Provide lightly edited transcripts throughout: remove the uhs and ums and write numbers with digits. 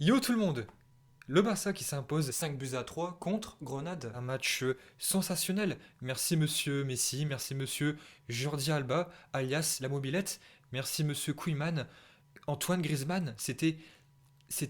Yo tout le monde! Le Barça qui s'impose 5 buts à 3 contre Grenade. Un match sensationnel. Merci monsieur Messi, merci monsieur Jordi Alba, alias la mobilette. Merci monsieur Koeman, Antoine Griezmann. C'était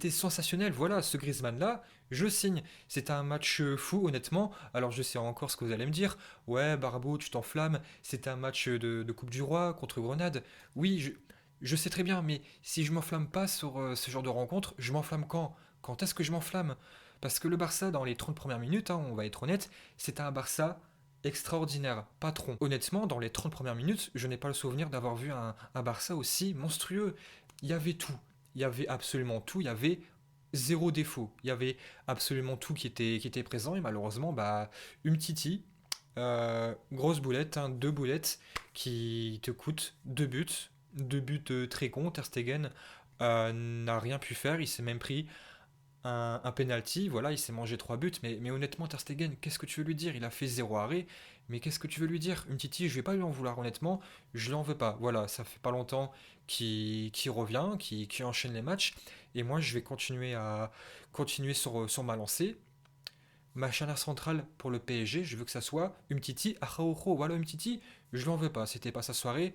sensationnel. Voilà, ce Griezmann-là, je signe. C'était un match fou, honnêtement. Alors je sais encore ce que vous allez me dire. Ouais, Barbeau, tu t'enflammes. C'était un match de Coupe du Roi contre Grenade. Oui, je sais très bien, mais si je m'enflamme pas sur ce genre de rencontre, je m'enflamme quand? Quand est-ce que je m'enflamme? Parce que le Barça, dans les 30 premières minutes, hein, on va être honnête, c'était un Barça extraordinaire, patron. Honnêtement, dans les 30 premières minutes, je n'ai pas le souvenir d'avoir vu un Barça aussi monstrueux. Il y avait tout. Il y avait absolument tout. Il y avait zéro défaut. Il y avait absolument tout qui était présent. Et malheureusement, bah, Umtiti, grosse boulette, hein, deux boulettes qui te coûtent deux buts. Deux buts très cons. Ter Stegen n'a rien pu faire. Il s'est même pris un penalty, voilà, il s'est mangé trois buts, mais honnêtement, Ter Stegen, qu'est-ce que tu veux lui dire? Il a fait zéro arrêt, mais qu'est-ce que tu veux lui dire? Umtiti, je vais pas lui en vouloir, honnêtement, je lui en veux pas. Voilà, ça fait pas longtemps qu'il revient, qu'il enchaîne les matchs, et moi, je vais continuer sur ma lancée. Ma charnière centrale pour le PSG, je veux que ça soit Umtiti, Araujo, voilà Umtiti, je lui en veux pas, c'était pas sa soirée,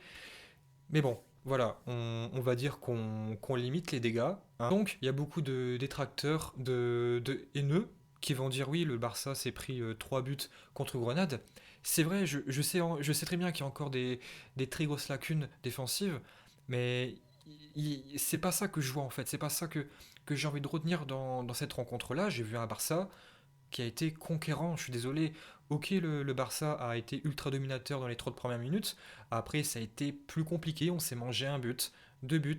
mais bon, voilà, on va dire qu'on limite les dégâts, hein. Donc, il y a beaucoup de détracteurs, de haineux, qui vont dire oui, le Barça s'est pris 3 buts contre Grenade. C'est vrai, je sais très bien qu'il y a encore des très grosses lacunes défensives, mais c'est pas ça que je vois en fait, c'est pas ça que j'ai envie de retenir dans cette rencontre-là. J'ai vu un Barça qui a été conquérant. Je suis désolé. Ok, le Barça a été ultra dominateur dans les 30 premières minutes. Après, ça a été plus compliqué. On s'est mangé un but, deux buts.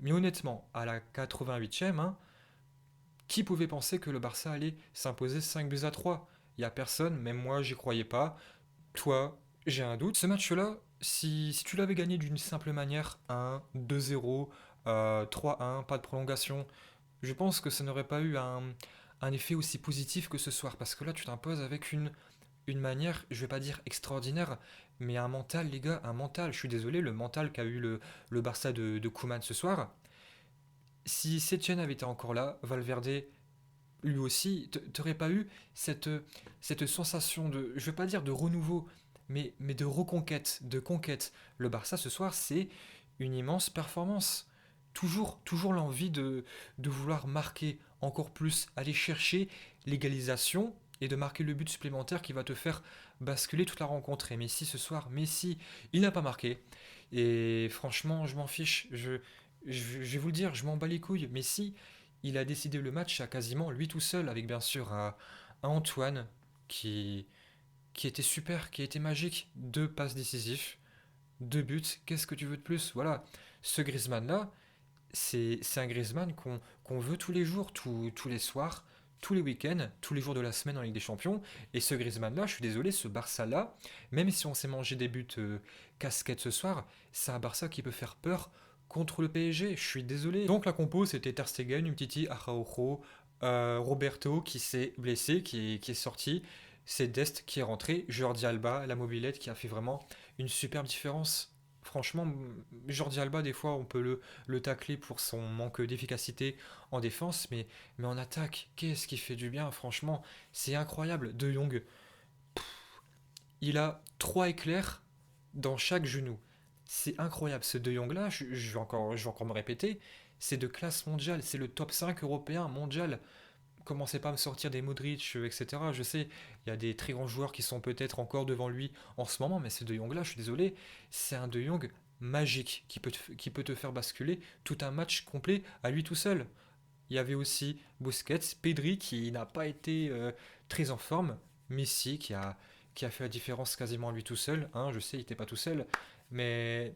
Mais honnêtement, à la 88e, hein, qui pouvait penser que le Barça allait s'imposer 5 buts à 3? Il n'y a personne, même moi, j'y croyais pas. Toi, j'ai un doute. Ce match-là, si tu l'avais gagné d'une simple manière, 1, 2-0, 3-1, pas de prolongation, je pense que ça n'aurait pas eu un effet aussi positif que ce soir. Parce que là, tu t'imposes avec une manière, je vais pas dire extraordinaire, mais un mental, les gars, un mental. Je suis désolé, le mental qu'a eu le Barça de Koeman ce soir. Si Setien avait été encore là, Valverde, lui aussi, t'aurais pas eu cette sensation de, je veux pas dire de renouveau, mais de reconquête, de conquête. Le Barça ce soir, c'est une immense performance. Toujours l'envie de vouloir marquer encore plus, aller chercher l'égalisation et de marquer le but supplémentaire qui va te faire basculer toute la rencontre. Et Messi ce soir, Messi, il n'a pas marqué. Et franchement, je m'en fiche. Je vais vous le dire, je m'en bats les couilles. Messi, il a décidé le match à quasiment lui tout seul, avec bien sûr un Antoine qui, qui était super, qui était magique. Deux passes décisives, deux buts. Qu'est-ce que tu veux de plus? Voilà. Ce Griezmann-là, c'est un Griezmann qu'on veut tous les jours, tous les soirs, tous les week-ends, tous les jours de la semaine en Ligue des Champions. Et ce Griezmann-là, je suis désolé, ce Barça-là, même si on s'est mangé des buts casquettes ce soir, c'est un Barça qui peut faire peur contre le PSG. Je suis désolé. Donc la compo, c'était Ter Stegen, Umtiti, Araujo, Roberto qui s'est blessé, qui est sorti. C'est Dest qui est rentré, Jordi Alba, la mobilette qui a fait vraiment une superbe différence. Franchement, Jordi Alba, des fois, on peut le tacler pour son manque d'efficacité en défense, mais en attaque, qu'est-ce qui fait du bien, franchement, c'est incroyable. De Jong, il a trois éclairs dans chaque genou. C'est incroyable, ce De Jong là, je vais encore me répéter, c'est de classe mondiale, c'est le top 5 européen mondial. Commencez pas à me sortir des Modric, etc. Je sais, il y a des très grands joueurs qui sont peut-être encore devant lui en ce moment, mais ce De Jong là, je suis désolé, c'est un De Jong magique qui peut te faire basculer tout un match complet à lui tout seul. Il y avait aussi Busquets, Pedri qui n'a pas été très en forme, Messi qui a fait la différence quasiment à lui tout seul, hein, je sais, il n'était pas tout seul, mais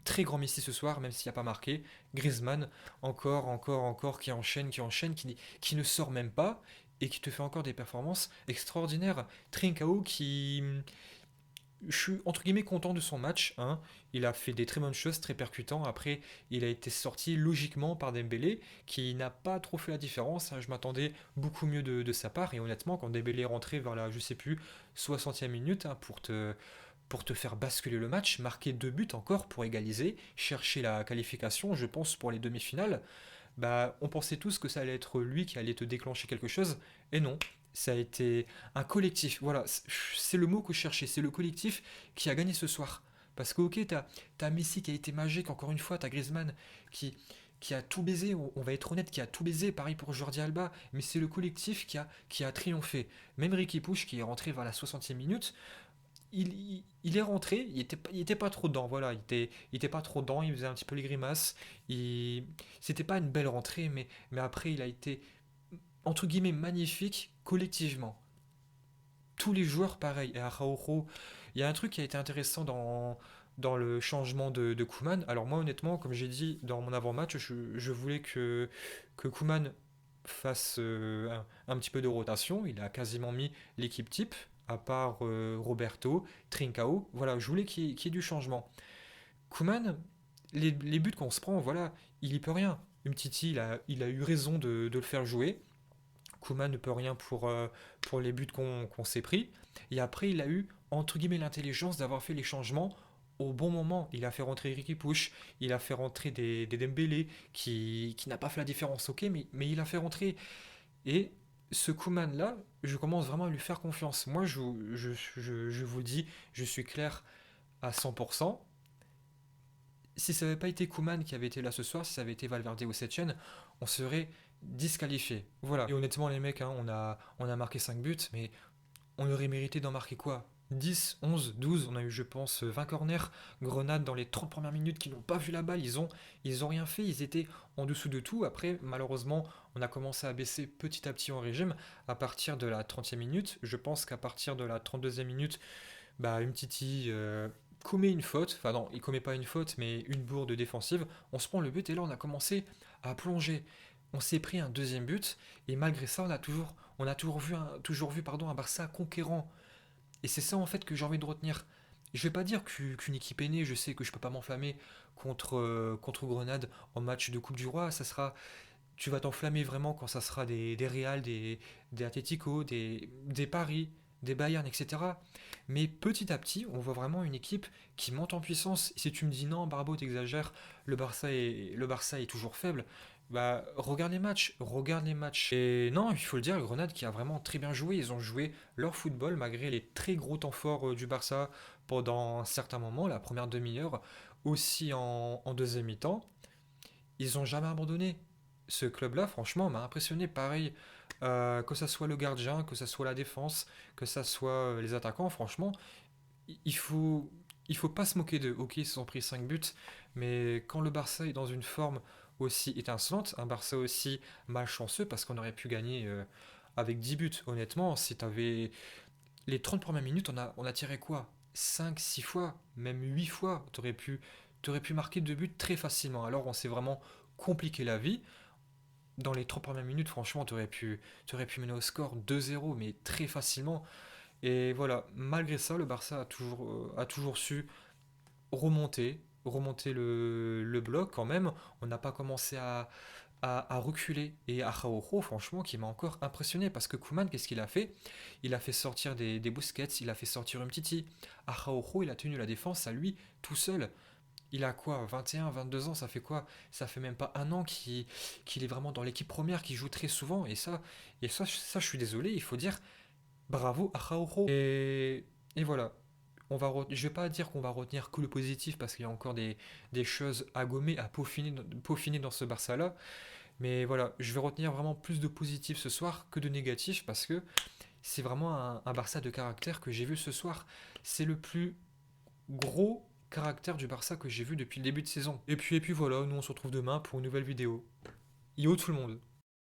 très grand Messi ce soir, même s'il n'y a pas marqué. Griezmann, encore, qui enchaîne, qui ne sort même pas et qui te fait encore des performances extraordinaires. Trincao qui, je suis entre guillemets content de son match, hein. Il a fait des très bonnes choses, très percutants. Après, il a été sorti logiquement par Dembélé, qui n'a pas trop fait la différence, hein. Je m'attendais beaucoup mieux de sa part. Et honnêtement, quand Dembélé est rentré vers la, je sais plus, 60e minute, hein, pour te faire basculer le match, marquer deux buts encore pour égaliser, chercher la qualification, je pense, pour les demi-finales. bah, on pensait tous que ça allait être lui qui allait te déclencher quelque chose, et non, ça a été un collectif. Voilà, c'est le mot que je cherchais, c'est le collectif qui a gagné ce soir. Parce que, ok, t'as Messi qui a été magique, encore une fois, t'as Griezmann qui, qui a tout baisé, on va être honnête, qui a tout baisé, pareil pour Jordi Alba, mais c'est le collectif qui a triomphé. Même Ricky Push qui est rentré vers la 60e minute, il est rentré, il était pas trop dedans, voilà, il était pas trop dedans, il faisait un petit peu les grimaces, c'était pas une belle rentrée, mais après il a été, entre guillemets, magnifique collectivement. Tous les joueurs pareil, et Araujo, il y a un truc qui a été intéressant dans le changement de Koeman. Alors moi honnêtement, comme j'ai dit dans mon avant-match, je voulais que Koeman fasse un petit peu de rotation. Il a quasiment mis l'équipe type, à part Roberto, Trincao. Voilà, je voulais qu'il y ait du changement. Koeman, les buts qu'on se prend, voilà, il y peut rien. Umtiti, il a eu raison de le faire jouer. Koeman ne peut rien pour les buts qu'on s'est pris. Et après, il a eu, entre guillemets, l'intelligence d'avoir fait les changements au bon moment. Il a fait rentrer Ricky Push, il a fait rentrer des Dembélé qui n'a pas fait la différence, ok, mais il a fait rentrer. Et ce Koeman-là, je commence vraiment à lui faire confiance. Moi, je vous dis, je suis clair à 100%. Si ça n'avait pas été Koeman qui avait été là ce soir, si ça avait été Valverde ou Setchen, on serait disqualifié. Voilà. Et honnêtement, les mecs, hein, on a marqué 5 buts, mais on aurait mérité d'en marquer quoi? 10, 11, 12, on a eu je pense 20 corners, Grenade dans les 30 premières minutes qui n'ont pas vu la balle, ils ont rien fait, ils étaient en dessous de tout. Après malheureusement on a commencé à baisser petit à petit en régime à partir de la 30e minute. Je pense qu'à partir de la 32e minute, bah, Umtiti commet une faute, enfin non, il commet pas une faute, mais une bourde défensive. On se prend le but et là on a commencé à plonger. On s'est pris un deuxième but et malgré ça on a toujours vu pardon, un Barça conquérant. Et c'est ça en fait que j'ai envie de retenir. Je vais pas dire qu'une équipe est née, je sais que je peux pas m'enflammer contre Grenade en match de Coupe du Roi. Tu vas t'enflammer vraiment quand ça sera des Real, des Atletico, des Paris, des Bayern, etc. Mais petit à petit, on voit vraiment une équipe qui monte en puissance. Si tu me dis non, Barbeau, t'exagères, le Barça est toujours faible, bah regarde les matchs, regarde les matchs. Et non, il faut le dire, Grenade qui a vraiment très bien joué, ils ont joué leur football malgré les très gros temps forts du Barça pendant un certain moment, la première demi-heure, aussi en deuxième mi-temps. Ils ont jamais abandonné. Ce club-là, franchement, m'a impressionné. Pareil, que ça soit le gardien, que ça soit la défense, que ça soit les attaquants, franchement, il faut, il faut pas se moquer d'eux. Ok, ils se sont pris 5 buts, mais quand le Barça est dans une forme aussi étincelante, un Barça aussi malchanceux, parce qu'on aurait pu gagner avec 10 buts, honnêtement, si t'avais les 30 premières minutes, on a tiré quoi? 5, 6 fois, même 8 fois, t'aurais pu marquer 2 buts très facilement. Alors on s'est vraiment compliqué la vie. Dans les 30 premières minutes, franchement, t'aurais pu mener au score 2-0, mais très facilement. Et voilà, malgré ça, le Barça a toujours su remonter le bloc quand même. On n'a pas commencé à reculer. Et Araujo, franchement, qui m'a encore impressionné parce que Koeman, qu'est-ce qu'il a fait? Il a fait sortir des Busquets, il a fait sortir Umtiti. Araujo, il a tenu la défense à lui tout seul. Il a quoi? 21, 22 ans, ça fait quoi? Ça fait même pas un an qu'il est vraiment dans l'équipe première, qu'il joue très souvent. Et ça, je suis désolé, il faut dire bravo à Araujo. Et voilà. Je vais pas dire qu'on va retenir que le positif parce qu'il y a encore des choses à gommer, à peaufiner dans ce Barça-là. Mais voilà, je vais retenir vraiment plus de positif ce soir que de négatif parce que c'est vraiment un Barça de caractère que j'ai vu ce soir. C'est le plus gros caractère du Barça que j'ai vu depuis le début de saison. Et puis voilà, nous on se retrouve demain pour une nouvelle vidéo. Yo tout le monde!